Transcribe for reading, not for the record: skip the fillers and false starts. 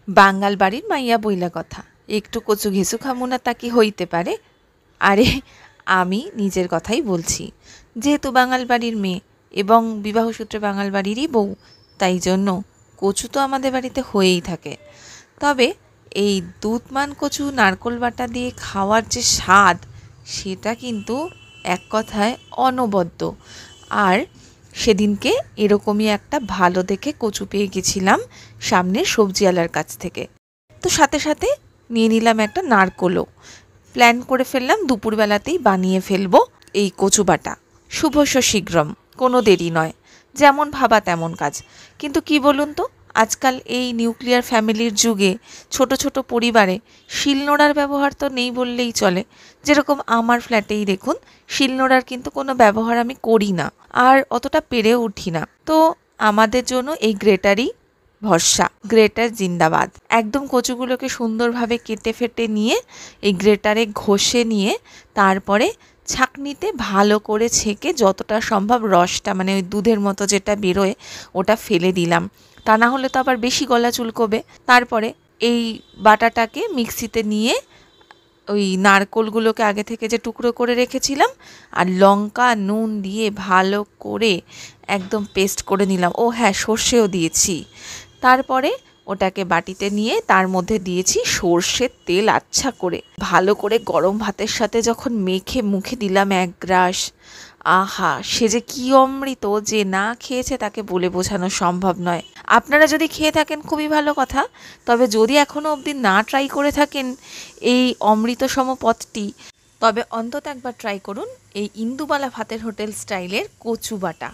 বাঙাল বাড়ির মাইয়া বইলা কথা, একটু কচু ঘেঁচু খামু না তা কি হইতে পারে? আরে আমি নিজের কথাই বলছি। যেহেতু বাঙাল বাড়ির মেয়ে এবং বিবাহসূত্রে বাঙাল বাড়িরই বউ, তাই জন্য কচু তো আমাদের বাড়িতে হয়েই থাকে। তবে এই দুধমান কচু নারকোল বাটা দিয়ে খাওয়ার যে স্বাদ, সেটা কিন্তু এক কথায় অনবদ্য। আর সেদিনকে এরকমই একটা ভালো দেখে কচু পেয়ে গেছিলাম সামনের সবজিওয়ালার কাছ থেকে। তো সাথে সাথে নিয়ে নিলাম একটা নারকোলও। প্ল্যান করে ফেললাম দুপুরবেলাতেই বানিয়ে ফেলবো এই কচু বাটা। শুভস্য শীঘ্রম, কোনো দেরি নয়। যেমন ভাবা তেমন কাজ। কিন্তু কি বলুন তো, আজকাল এই নিউক্লিয়ার ফ্যামিলির যুগে ছোট ছোট পরিবারে শিলনোড়ার ব্যবহার তো নেই বললেই চলে। যেরকম আমার ফ্ল্যাটেই দেখুন, শিলনোড়ার কিন্তু কোনো ব্যবহার আমি করি না, আর অতটা পেরেও উঠি না। তো আমাদের জন্য এই গ্রেটারই ভরসা। গ্রেটার জিন্দাবাদ। একদম কচুগুলোকে সুন্দরভাবে কেটে ফেটে নিয়ে এই গ্রেটারে ঘষে নিয়ে তারপরে ছাঁকনিতে ভালো করে ছেঁকে যতটা সম্ভব রসটা, মানে ওই দুধের মতো যেটা বেরোয়, ওটা ফেলে দিলাম। তা না হলে তো আবার বেশি গলা চুলকোবে। তারপরে এই বাটাটাকে মিক্সিতে নিয়ে ওই নারকোলগুলোকে আগে থেকে যে টুকরো করে রেখেছিলাম আর লঙ্কা নুন দিয়ে ভালো করে একদম পেস্ট করে নিলাম। ও হ্যাঁ, সর্ষেও দিয়েছি। তারপরে ওটাকে বাটিতে নিয়ে তার মধ্যে দিয়েছি সর্ষের তেল আচ্ছা করে। ভালো করে গরম ভাতের সাথে যখন মেখে মুখে দিলাম এক গ্রাস, আহা সে যে কি অমৃত, যে না খেয়েছে তাকে বলে বোঝানো সম্ভব নয়। আপনারা যদি খেয়ে থাকেন খুবই ভালো কথা, তবে যদি এখনও অবধি না ট্রাই করে থাকেন এই অমৃতসম পদটি, তবে অন্তত একবার ট্রাই করুন এই ইন্দুবালা ভাতের হোটেল স্টাইলের কচু বাটা।